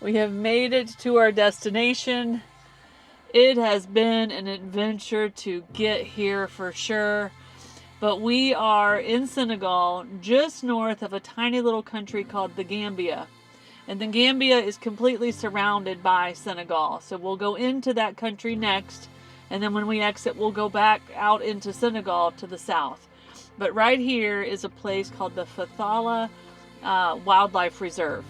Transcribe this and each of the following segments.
We have made it to our destination. It has been an adventure to get here for sure. But we are in Senegal, just north of a tiny little country called the Gambia. And the Gambia is completely surrounded by Senegal. So we'll go into that country next. And then when we exit, we'll go back out into Senegal to the south. But right here is a place called the Fathala Wildlife Reserve.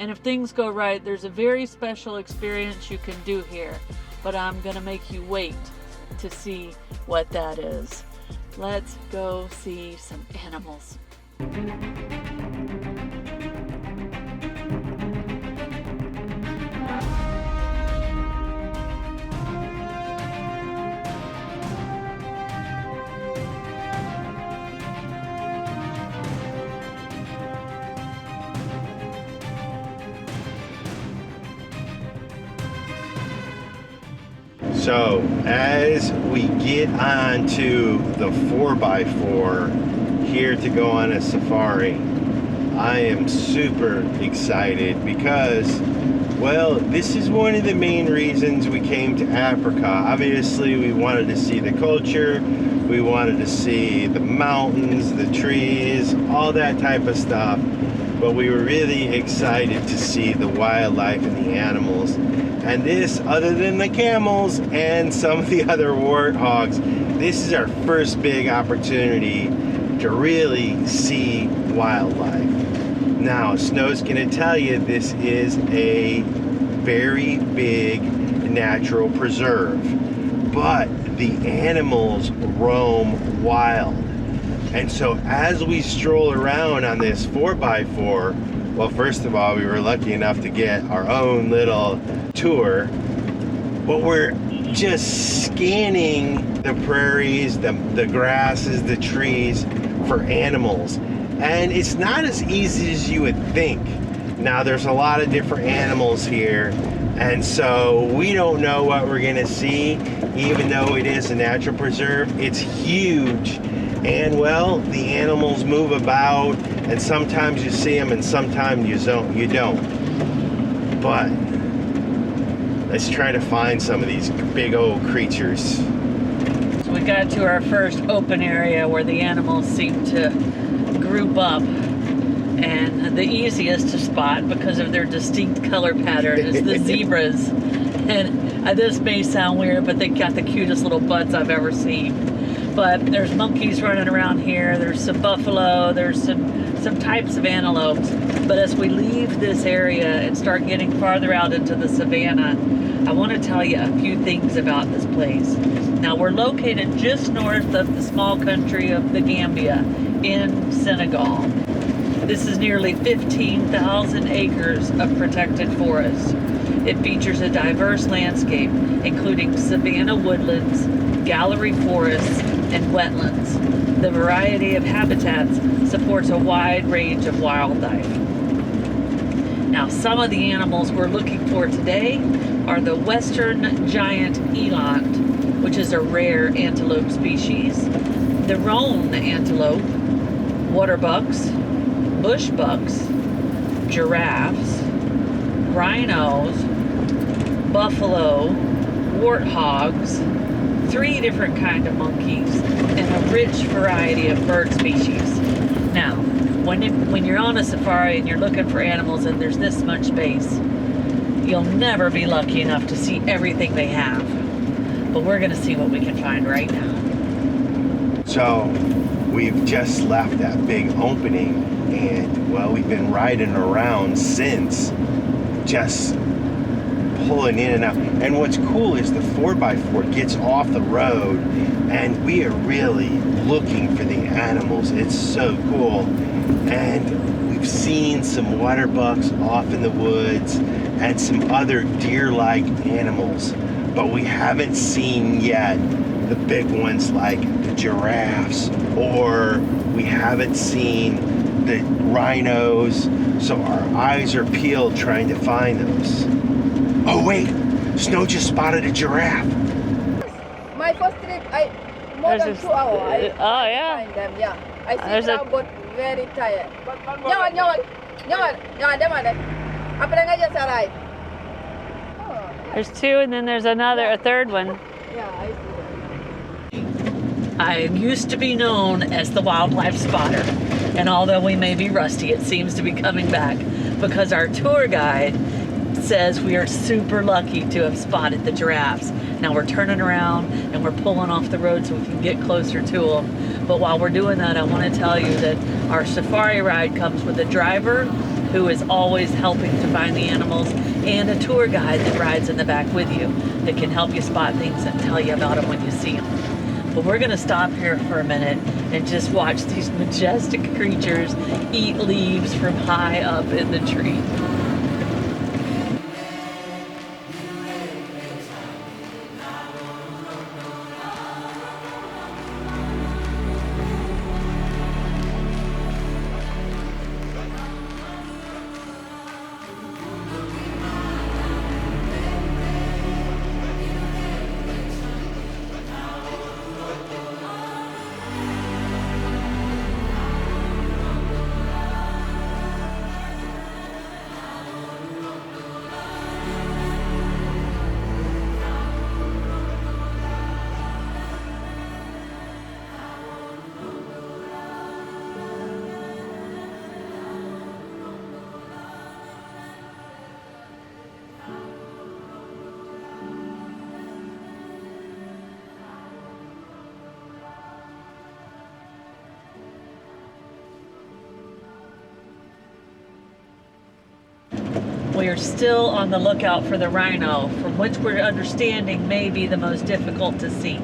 And if things go right, there's a very special experience you can do here. But I'm going to make you wait to see what that is. Let's go see some animals. So as we get onto the 4x4 here to go on a safari, I am super excited because, well, this is one of the main reasons we came to Africa. Obviously, we wanted to see the culture, we wanted to see the mountains, the trees, all that type of stuff, but we were really excited to see the wildlife and the animals. And this, other than the camels and some of the other warthogs, this is our first big opportunity to really see wildlife. Now, Snow's gonna tell you this is a very big natural preserve, but the animals roam wild. And so as we stroll around on this 4x4, well, first of all, we were lucky enough to get our own little tour, but we're just scanning the prairies, the grasses, the trees for animals. And it's not as easy as you would think. Now, there's a lot of different animals here, and so we don't know what we're gonna see, even though it is a natural preserve. It's huge. And well, the animals move about, and sometimes you see them and sometimes you don't. But let's try to find some of these big old creatures. So we got to our first open area where the animals seem to group up. And the easiest to spot because of their distinct color pattern is the zebras. And this may sound weird, but they got the cutest little butts I've ever seen. But there's monkeys running around here, there's some buffalo, there's some types of antelopes. But as we leave this area and start getting farther out into the savannah, I want to tell you a few things about this place. Now, we're located just north of the small country of the Gambia in Senegal. This is nearly 15,000 acres of protected forest. It features a diverse landscape, including savanna woodlands, gallery forests, and wetlands. The variety of habitats supports a wide range of wildlife. Now, some of the animals we're looking for today are the western giant eland, which is a rare antelope species, the roan antelope, water bucks, bush bucks, giraffes, rhinos, buffalo, warthogs, 3 different kinds of monkeys, and a rich variety of bird species. Now, when you're on a safari and you're looking for animals and there's this much space, you'll never be lucky enough to see everything they have. But we're gonna see what we can find right now. So, we've just left that big opening, and well, we've been riding around since, just pulling in and out. And what's cool is the 4x4 gets off the road and we are really looking for the animals. It's so cool. And we've seen some water bucks off in the woods and some other deer-like animals, but we haven't seen yet the big ones like the giraffes, or we haven't seen the rhinos, so our eyes are peeled trying to find those. Oh wait, Snow just spotted a giraffe. My first trip, more than 2 hours. Oh yeah. Find them, yeah. I see now, but very tired. Yeah, Apa aja sarai? Oh, There's two, and then there's a third one. yeah, I see. I used to be known as the wildlife spotter, and although we may be rusty, it seems to be coming back because our tour guide says we are super lucky to have spotted the giraffes. Now we're turning around and we're pulling off the road so we can get closer to them. But while we're doing that, I want to tell you that our safari ride comes with a driver who is always helping to find the animals and a tour guide that rides in the back with you that can help you spot things and tell you about them when you see them. But we're going to stop here for a minute and just watch these majestic creatures eat leaves from high up in the tree. We are still on the lookout for the rhino, from which we're understanding may be the most difficult to see.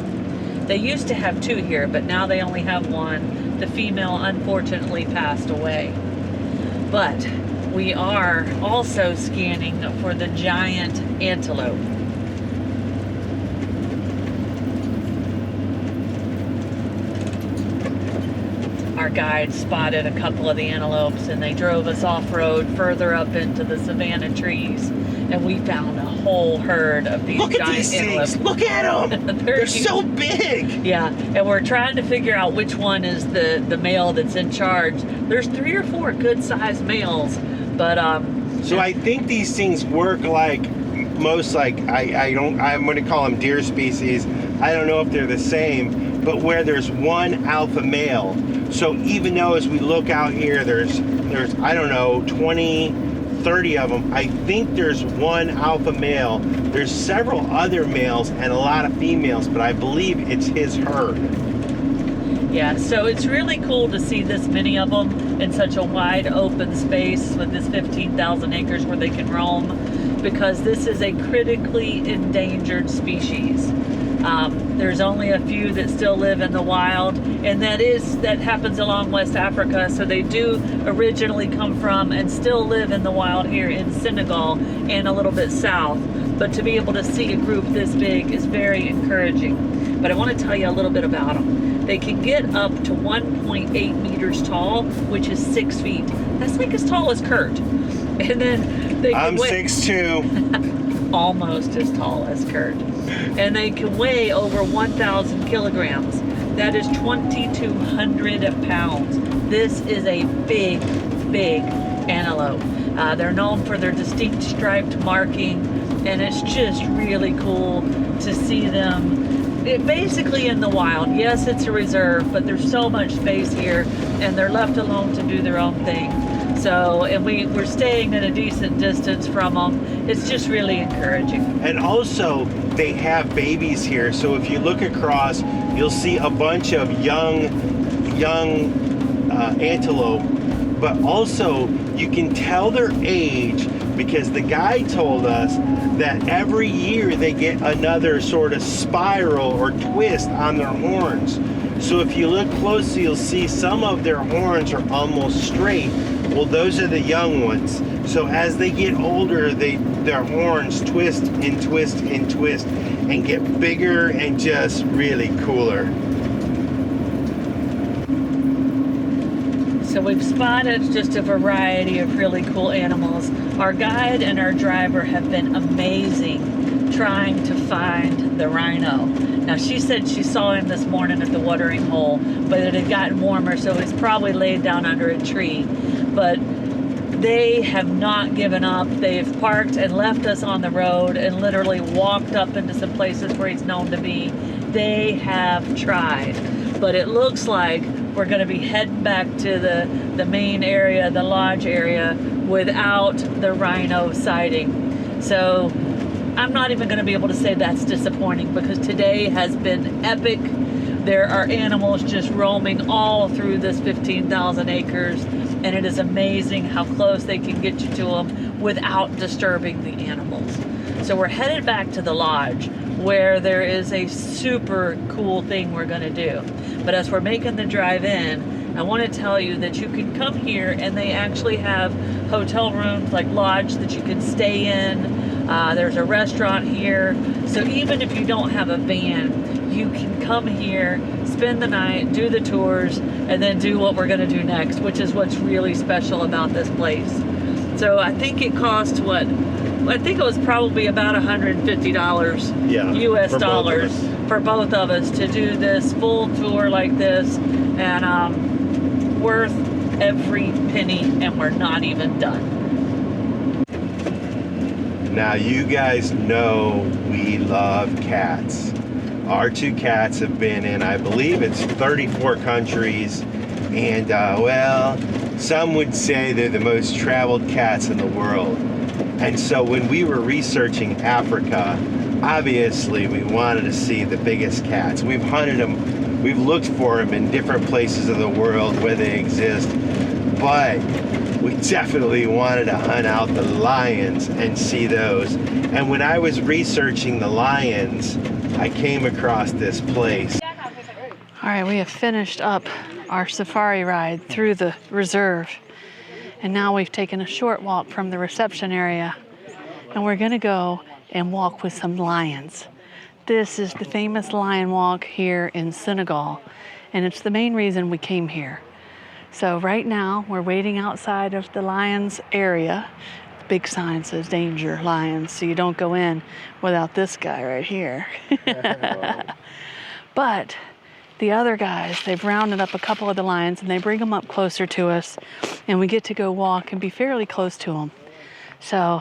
They used to have two here, but now they only have one. The female unfortunately passed away. But we are also scanning for the giant antelope. Our guide spotted a couple of the antelopes and they drove us off-road further up into the savanna trees, and we found a whole herd of these Look at giant these antelopes. things! Look at them! They're so big! Yeah, and we're trying to figure out which one is the male that's in charge. There's 3 or 4 good-sized males, but So I think these things work like most, like I'm going to call them deer species. I don't know if they're the same, but where there's one alpha male. So even though as we look out here, there's I don't know, 20, 30 of them, I think there's one alpha male. There's several other males and a lot of females, but I believe it's his herd. yeah, so it's really cool to see this many of them in such a wide open space with this 15,000 acres where they can roam, because this is a critically endangered species. There's only a few that still live in the wild, and that happens along West Africa, so they do originally come from and still live in the wild here in Senegal and a little bit south. But to be able to see a group this big is very encouraging. But I want to tell you a little bit about them. They can get up to 1.8 meters tall, which is 6 feet. That's like as tall as Curt. And then they can I'm 6'2". almost as tall as Curt. And they can weigh over 1,000 kilograms. That is 2,200 pounds. This is a big, big antelope. They're known for their distinct striped marking, and it's just really cool to see them basically in the wild. Yes, it's a reserve, but there's so much space here, and they're left alone to do their own thing. So, and we're staying at a decent distance from them. It's just really encouraging. And also, they have babies here. So if you look across, you'll see a bunch of young antelope. But also, you can tell their age because the guide told us that every year they get another sort of spiral or twist on their horns. So if you look closely, you'll see some of their horns are almost straight. Well, those are the young ones. So as they get older, their horns twist and twist and twist and get bigger and just really cooler. So we've spotted just a variety of really cool animals. Our guide and our driver have been amazing trying to find the rhino. Now, she said she saw him this morning at the watering hole, but it had gotten warmer, so he's probably laid down under a tree. But they have not given up. They've parked and left us on the road and literally walked up into some places where he's known to be. They have tried, but it looks like we're going to be heading back to the main area, the lodge area, without the rhino sighting. So I'm not even going to be able to say that's disappointing, because today has been epic. There are animals just roaming all through this 15,000 acres, and it is amazing how close they can get you to them without disturbing the animals. So we're headed back to the lodge, where there is a super cool thing we're going to do. But as we're making the drive in, I want to tell you that you can come here and they actually have hotel rooms, like lodge, that you can stay in. There's a restaurant here. So even if you don't have a van, you can come here, spend the night, do the tours, and then do what we're going to do next, which is what's really special about this place. So I think it cost what? I think it was probably about $150 US dollars for both of us to do this full tour like this, and worth every penny, and we're not even done. Now you guys know we love cats. Our two cats have been in, I believe it's 34 countries, and well, some would say they're the most traveled cats in the world. And so when we were researching Africa, obviously we wanted to see the biggest cats. We've hunted them, we've looked for them in different places of the world where they exist, but we definitely wanted to hunt out the lions and see those. And when I was researching the lions, I came across this place. All right, we have finished up our safari ride through the reserve. And now we've taken a short walk from the reception area, and we're gonna go and walk with some lions. This is the famous lion walk here in Senegal, and it's the main reason we came here. So right now we're waiting outside of the lions area. The big sign says danger lions, so you don't go in without this guy right here. But the other guys, they've rounded up a couple of the lions and they bring them up closer to us, and we get to go walk and be fairly close to them. So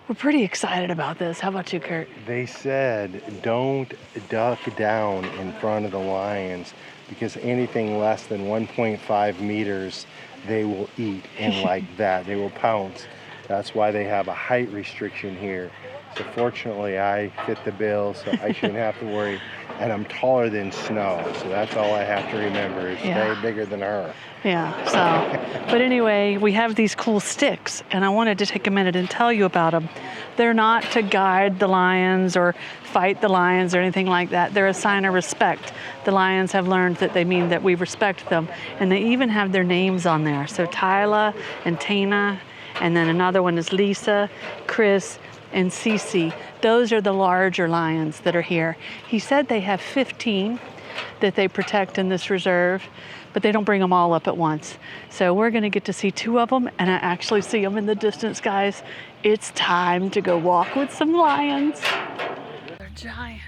we're pretty excited about this. How about you, Curt? They said don't duck down in front of the lions, because anything less than 1.5 meters they will eat, and like that they will pounce. That's why they have a height restriction here. So fortunately I fit the bill, so I shouldn't have to worry. And I'm taller than Snow, so that's all I have to remember, is stay bigger than her. Yeah, so, but anyway, we have these cool sticks, and I wanted to take a minute and tell you about them. They're not to guide the lions or fight the lions or anything like that. They're a sign of respect. The lions have learned that they mean that we respect them, and they even have their names on there. So Tyla and Tana, and then another one is Lisa, Chris, and Cece. Those are the larger lions that are here. He said they have 15 that they protect in this reserve, but they don't bring them all up at once. So we're gonna get to see 2 of them, and I actually see them in the distance, guys. It's time to go walk with some lions. They're giant.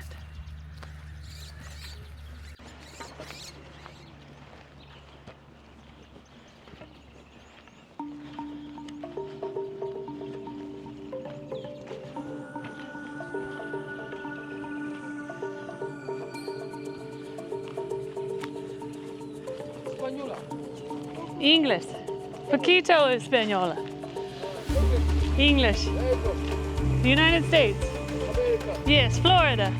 English. Poquito Española. English. United States. Yes, Florida.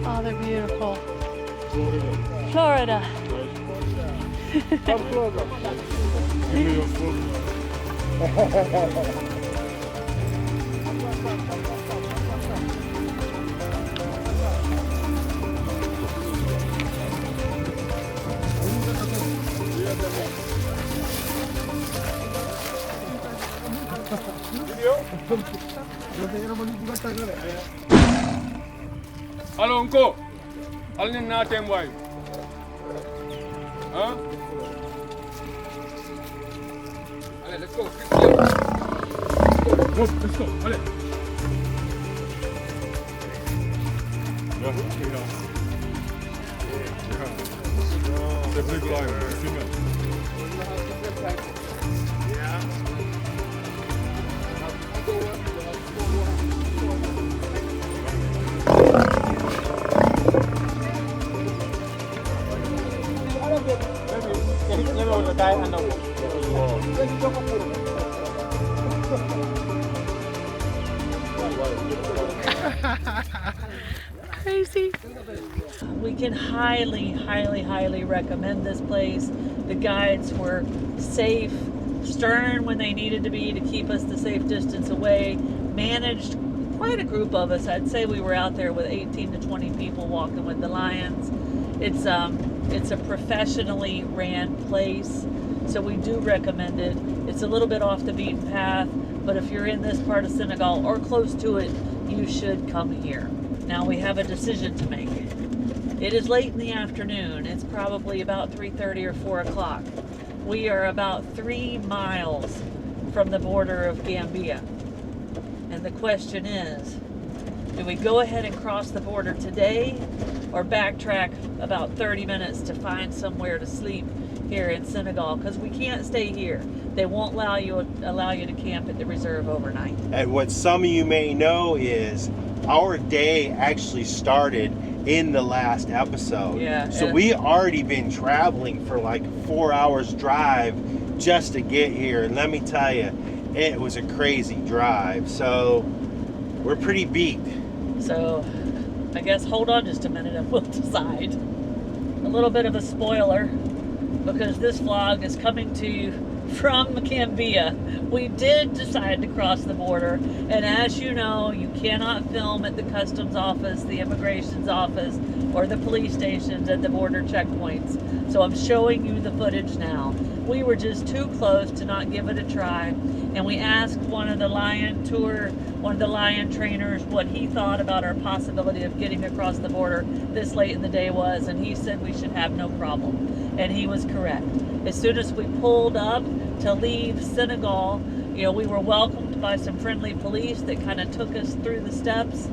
Oh, they're beautiful. Florida. Come closer. Give me your foot. Hello, Uncle. I'll need nothing, wife. Huh? Allez, let's go. Let's go. Allez. Yeah, the big lion, the female. Crazy. We can highly recommend this place. The guides were safe, stern when they needed to be to keep us the safe distance away, managed quite a group of us. I'd say we were out there with 18 to 20 people walking with the lions. It's a professionally ran place, so we do recommend it. It's a little bit off the beaten path, but if you're in this part of Senegal or close to it, you should come here. Now we have a decision to make. It is late in the afternoon. It's probably about 3:30 or 4 o'clock. We are about 3 miles from the border of Gambia. And the question is, do we go ahead and cross the border today or backtrack about 30 minutes to find somewhere to sleep here in Senegal? Because we can't stay here. They won't allow you to camp at the reserve overnight. And what some of you may know is our day actually started in the last episode. Yeah. So we already been traveling for like 4 hours drive just to get here. And let me tell you, it was a crazy drive. So we're pretty beat. So I guess hold on just a minute and we'll decide. A little bit of a spoiler, because this vlog is coming to you from Gambia. We did decide to cross the border, and as you know, you cannot film at the customs office, the immigration's office, or the police stations at the border checkpoints. So I'm showing you the footage now. We were just too close to not give it a try, and we asked one of the lion trainers what he thought about our possibility of getting across the border this late in the day was, and he said we should have no problem. And he was correct. As soon as we pulled up to leave Senegal, we were welcomed by some friendly police that kind of took us through the steps.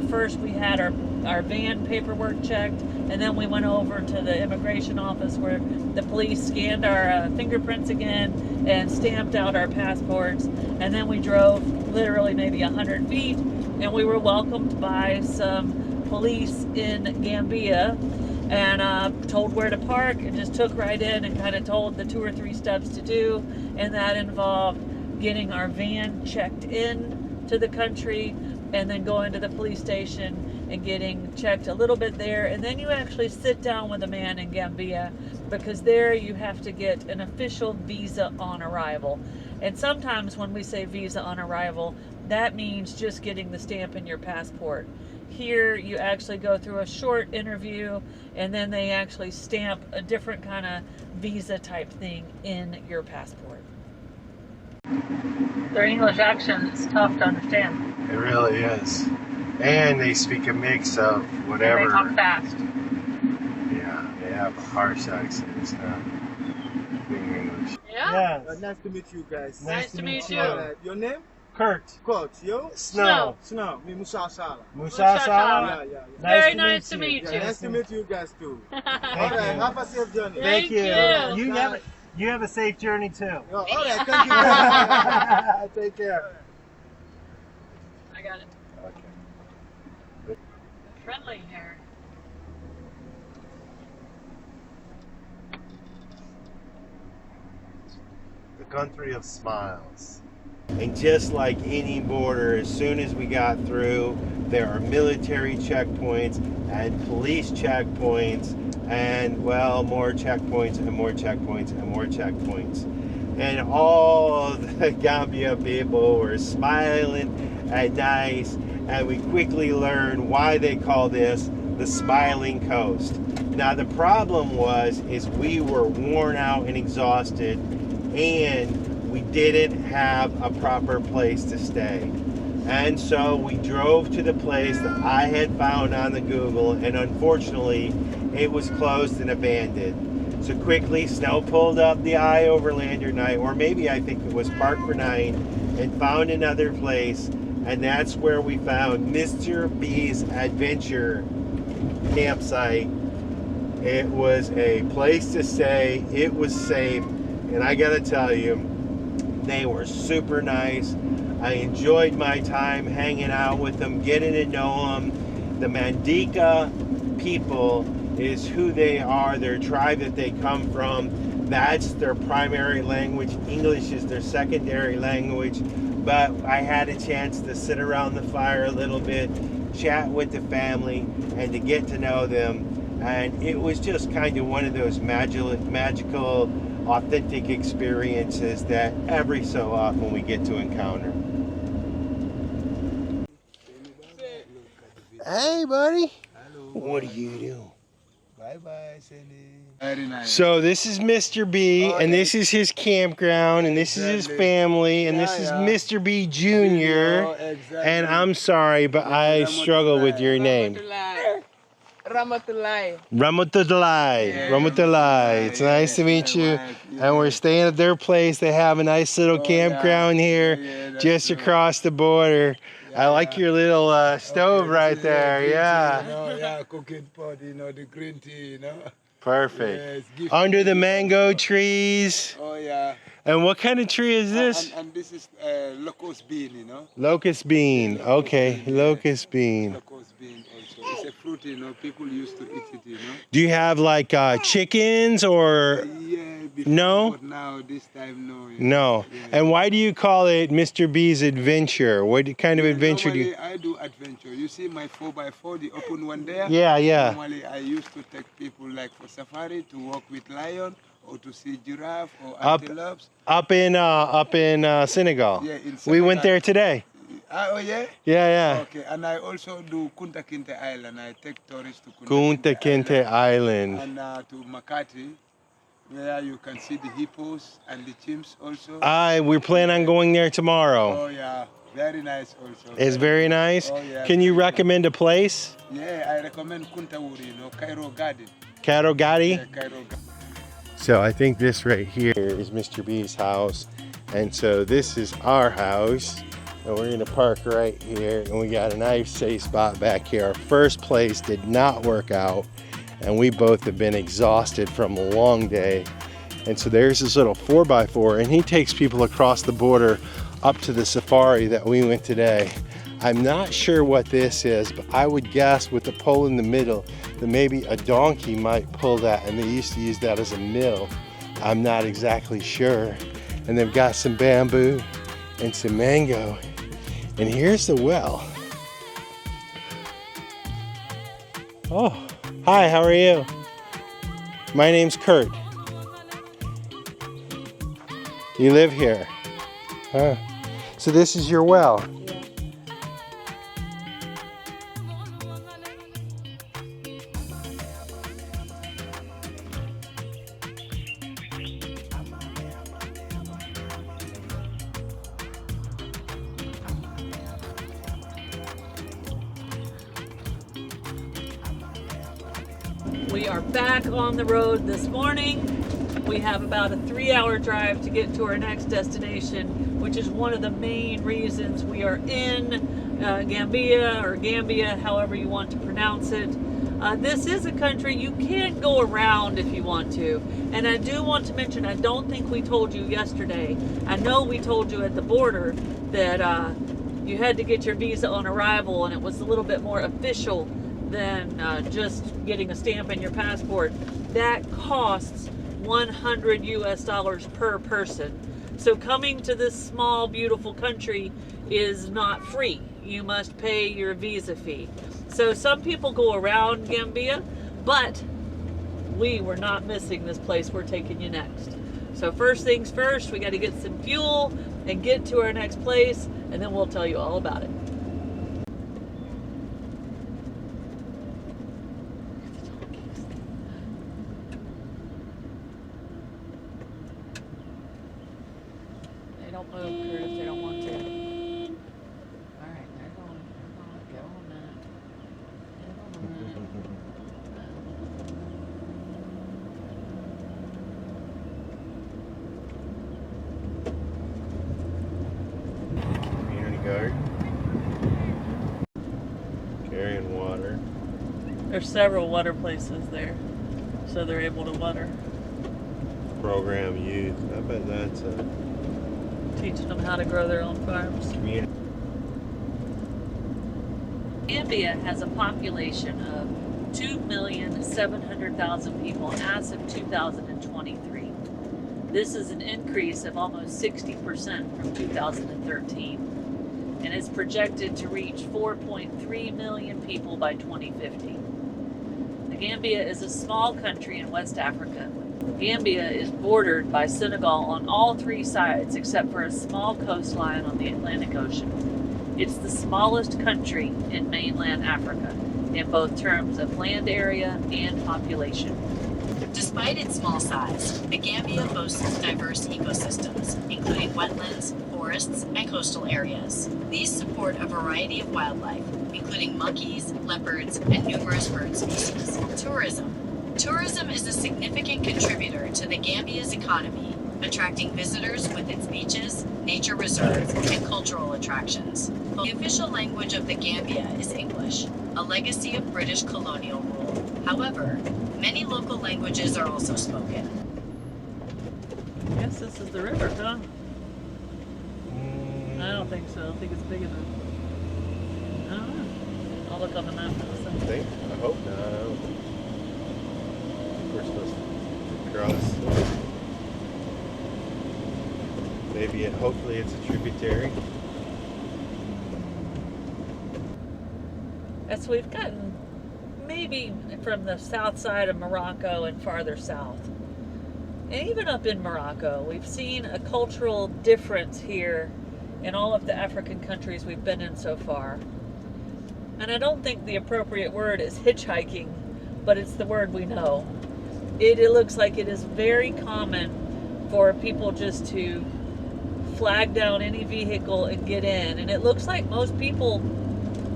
First we had our van paperwork checked, and then we went over to the immigration office where the police scanned our fingerprints again and stamped out our passports. And then we drove literally maybe 100 feet, and we were welcomed by some police in Gambia and told where to park, and just took right in and kind of told the 2 or 3 steps to do. And that involved getting our van checked in to the country, and then going to the police station and getting checked a little bit there. And then you actually sit down with a man in Gambia, because there you have to get an official visa on arrival. And sometimes when we say visa on arrival, that means just getting the stamp in your passport. Here you actually go through a short interview, and then they actually stamp a different kind of visa type thing in your passport. Their English accent is tough to understand. It really is. And they speak a mix of whatever. And they talk fast. Yeah, they have a harsh accent. It's not being English. Yeah? Nice to meet you guys. Nice to meet you. Your name? Curt. Curt. You? Snow. Snow. Me Musa Sala. Musa Sala. Yeah. Very nice to meet you. Nice to meet you guys too. Thank Alright, you. have a safe journey. Thank you. You have a safe journey too. Alright, thank you. Take care. I got it. Okay. Friendly here. The country of smiles. And just like any border, as soon as we got through, there are military checkpoints and police checkpoints, and well, more checkpoints and more checkpoints and more checkpoints. And all the Gambia people were smiling and nice, and we quickly learned why they call this the Smiling Coast. Now the problem is we were worn out and exhausted, and we didn't have a proper place to stay. And so we drove to the place that I had found on the Google, and unfortunately it was closed and abandoned. So quickly Snow pulled up the Overlander night, or maybe I think it was Park for Night, and found another place, and that's where we found Mr. B's Adventure campsite. It was a place to stay. It was safe. And I gotta tell you, they were super nice. I enjoyed my time hanging out with them, getting to know them. The Mandinka people is who they are, their tribe that they come from. That's their primary language. English is their secondary language. But I had a chance to sit around the fire a little bit, chat with the family, and to get to know them. And it was just kind of one of those magical, authentic experiences that every so often we get to encounter. Hey, buddy. Hello. What do you do? Bye-bye, Cindy. Very nice. So this is Mr. B, Oh, and yes. this is his campground, and this is his Exactly. family, and this Yeah, is yeah. Mr. B Jr. Exactly. And I'm sorry, but I struggle with your name. Ramatulai. Ramatulai. Yeah. Ramatulai. It's nice to meet you. And we're staying at their place. They have a nice little campground here, that's just true. across the border. I like your little stove right This is a there. green tea, Yeah. yeah, cooking pot, the green tea, Perfect. Yes, gift. Under the mango trees. Oh, yeah. And what kind of tree is this? And this is locust bean, Locust bean. Okay, locust bean. Locust bean also. It's a fruit, people used to eat it, Do you have like chickens or Yeah, before, No? but now, this time, no. no? Yeah. And why do you call it Mr. B's Adventure? What kind of adventure do you? Normally, I do adventure. You see my 4x4, the open one there? Yeah, yeah. Normally, I used to take people like for safari to walk with lion or to see giraffe or Up- antelopes. Up in Senegal. Yeah, in We went Senegal. there today. Oh, yeah? Yeah, yeah. Okay, and I also do Kunta Kinte Island. I take tourists to Kunta Kinte Island. And to Makati, where you can see the hippos and the chimps also. We're planning on going there tomorrow. Oh, yeah. Very nice also. It's very nice. Oh, yeah. Can you recommend a place? Yeah, I recommend Kuntawuri, Cairo Garden. Karogati? Yeah, Cairo Garden. So I think this right here is Mr. B's house. And so this is our house. And we're gonna park right here. And we got a nice safe spot back here. Our first place did not work out. And we both have been exhausted from a long day. And so there's this little 4x4 and he takes people across the border up to the safari that we went today. I'm not sure what this is, but I would guess with the pole in the middle that maybe a donkey might pull that, and they used to use that as a mill. I'm not exactly sure. And they've got some bamboo and some mango. And here's the well. Oh, hi, how are you? My name's Curt. You live here? Huh. So this is your well. We are back on the road this morning. We have about a 3-hour drive to get to our next destination, which is one of the main reasons we are in Gambia, or Gambia, however you want to pronounce it. This is a country you can't go around if you want to. And I do want to mention, I don't think we told you yesterday. I know we told you at the border that you had to get your visa on arrival, and it was a little bit more official than just getting a stamp in your passport. That costs $100 US per person. So coming to this small, beautiful country is not free. You must pay your visa fee. So some people go around Gambia, but we were not missing this place we're taking you next. So first things first, we got to get some fuel and get to our next place, and then we'll tell you all about it. They don't move, Curt, if they don't want to. Alright, they're going. Get on that. Get on that. Community guard. Carrying water. There's several water places there. so they're able to water. Program youth. I bet that's a Teaching them how to grow their own farms. community. Gambia has a population of 2,700,000 people as of 2023. This is an increase of almost 60% from 2013, and is projected to reach 4.3 million people by 2050. The Gambia is a small country in West Africa. Gambia is bordered by Senegal on all three sides except for a small coastline on the Atlantic Ocean. It's the smallest country in mainland Africa in both terms of land area and population. Despite its small size, the Gambia boasts diverse ecosystems, including wetlands, forests, and coastal areas. These support a variety of wildlife, including monkeys, leopards, and numerous bird species. Tourism. Tourism is a significant contributor to the Gambia's economy, attracting visitors with its beaches, nature reserves, and cultural attractions. The official language of the Gambia is English, a legacy of British colonial rule. However, many local languages are also spoken. I guess this is the river, huh? I don't think so. I don't think it's big enough. I don't know. I'll look on the map in a I second. think. I hope not. I don't think we're supposed to cross. Maybe hopefully it's a tributary. And so we've gotten maybe from the south side of Morocco and farther south. And even up in Morocco, we've seen a cultural difference here in all of the African countries we've been in so far. And I don't think the appropriate word is hitchhiking, but it's the word we know. It looks like it is very common for people just to flag down any vehicle and get in. And it looks like most people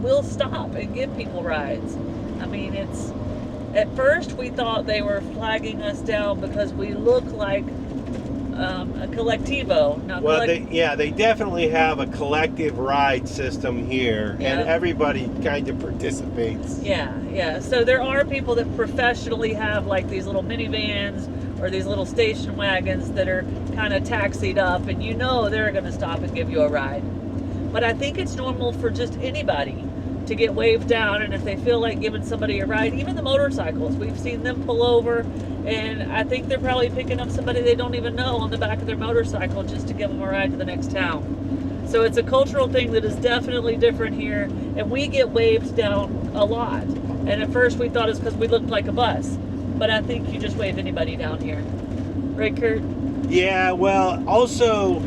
will stop and give people rides. I mean, at first we thought they were flagging us down because we look like a collectivo. Now, Well, they definitely have a collective ride system here, Yeah. and everybody kind of participates. Yeah. So there are people that professionally have like these little minivans or these little station wagons that are kind of taxied up, and you know they're going to stop and give you a ride. But I think it's normal for just anybody to get waved down, and if they feel like giving somebody a ride, even the motorcycles, we've seen them pull over, and I think they're probably picking up somebody they don't even know on the back of their motorcycle just to give them a ride to the next town. So it's a cultural thing that is definitely different here, and we get waved down a lot. And at first we thought it's because we looked like a bus, but I think you just wave anybody down here. Right, Curt? Yeah, well, also,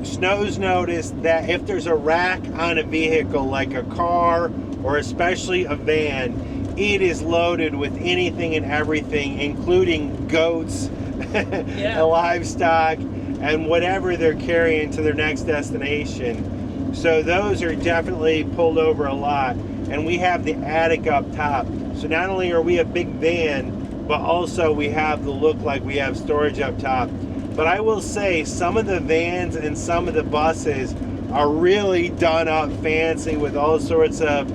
Snow's noticed that if there's a rack on a vehicle, like a car or especially a van, it is loaded with anything and everything, including goats and livestock and whatever they're carrying to their next destination. So those are definitely pulled over a lot. And we have the attic up top. So not only are we a big van, but also we have the look like we have storage up top. But I will say some of the vans and some of the buses are really done up fancy with all sorts of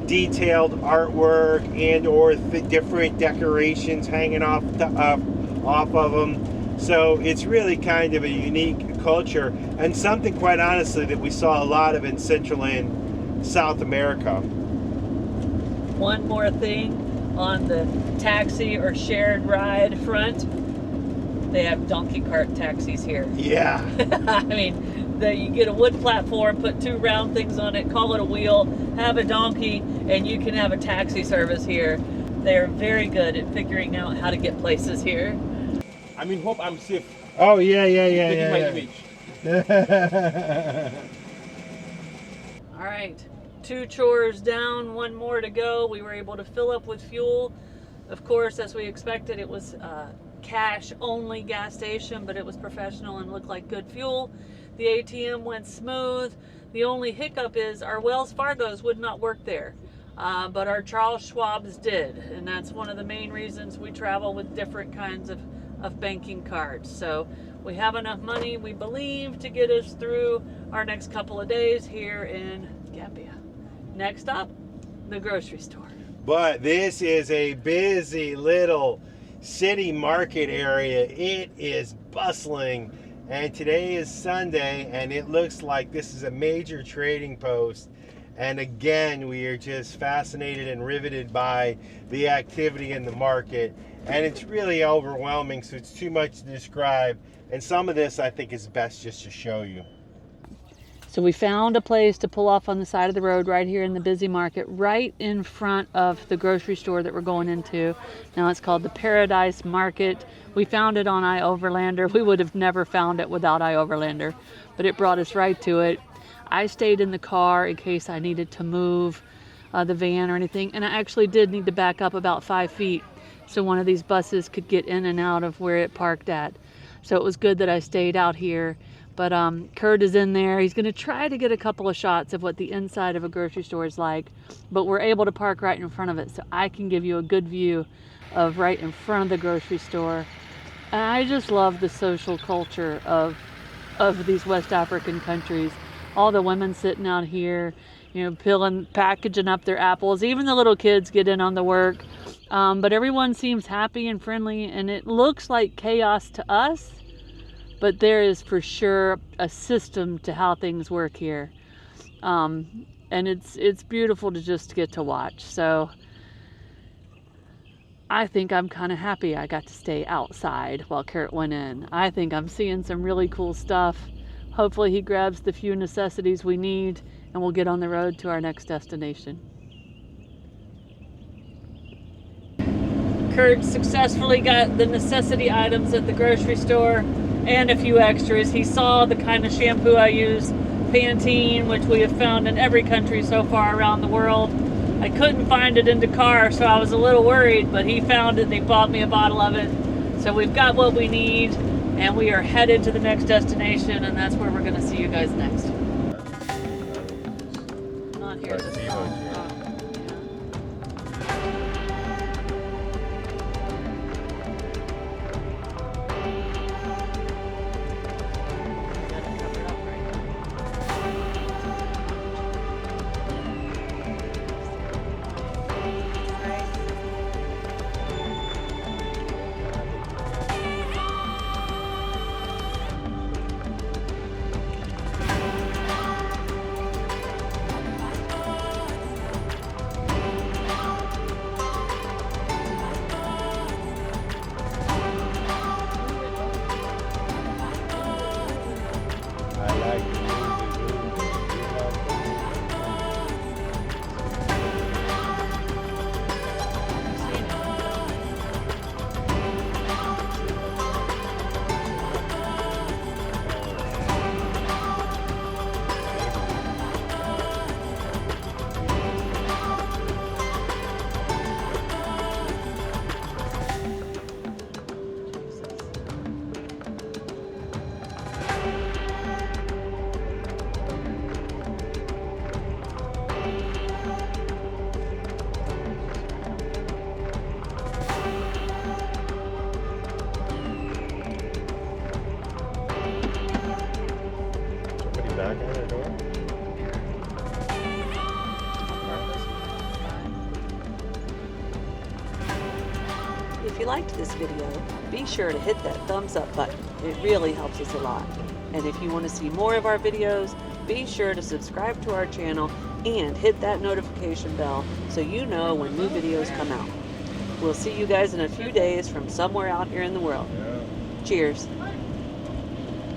detailed artwork and or different decorations hanging off of them. So it's really kind of a unique culture, and something quite honestly that we saw a lot of in Central and South America. One more thing on the taxi or shared ride front. They have donkey cart taxis here. Yeah. I mean, you get a wood platform, put two round things on it, call it a wheel, have a donkey, and you can have a taxi service here. They are very good at figuring out how to get places here. I mean, hope I'm safe. Oh, yeah. Taking my image. All right, 2 chores down, 1 more to go. We were able to fill up with fuel. Of course, as we expected, it was cash only gas station, but it was professional and looked like good fuel. The ATM went smooth. The only hiccup is our Wells Fargo's would not work there, but our Charles Schwab's did, and that's one of the main reasons we travel with different kinds of banking cards. So we have enough money, we believe, to get us through our next couple of days here in Gambia. Next up, the grocery store. But this is a busy little city market area. It is bustling, and today is Sunday, and it looks like this is a major trading post. And again, we are just fascinated and riveted by the activity in the market, and it's really overwhelming, so it's too much to describe, and some of this I think is best just to show you. So we found a place to pull off on the side of the road right here in the busy market, right in front of the grocery store that we're going into. Now it's called the Paradise Market. We found it on iOverlander. We would have never found it without iOverlander, but it brought us right to it. I stayed in the car in case I needed to move the van or anything, and I actually did need to back up about 5 feet so one of these buses could get in and out of where it parked at. So it was good that I stayed out here. But Curt is in there. He's going to try to get a couple of shots of what the inside of a grocery store is like, but we're able to park right in front of it, so I can give you a good view of right in front of the grocery store. And I just love the social culture of these West African countries. All the women sitting out here, you know, packaging up their apples. Even the little kids get in on the work. But everyone seems happy and friendly, and it looks like chaos to us. But there is for sure a system to how things work here. And it's beautiful to just get to watch. So I think I'm kind of happy I got to stay outside while Curt went in. I think I'm seeing some really cool stuff. Hopefully he grabs the few necessities we need and we'll get on the road to our next destination. Curt successfully got the necessity items at the grocery store and a few extras. He saw the kind of shampoo I use, Pantene, which we have found in every country so far around the world. I couldn't find it in Dakar, so I was a little worried, but he found it and he bought me a bottle of it. So we've got what we need, and we are headed to the next destination, and that's where we're going to see you guys next. Not here this time. If you liked this video, be sure to hit that thumbs up button. It really helps us a lot. And if you want to see more of our videos, be sure to subscribe to our channel and hit that notification bell so you know when new videos come out. We'll see you guys in a few days from somewhere out here in the world. Cheers.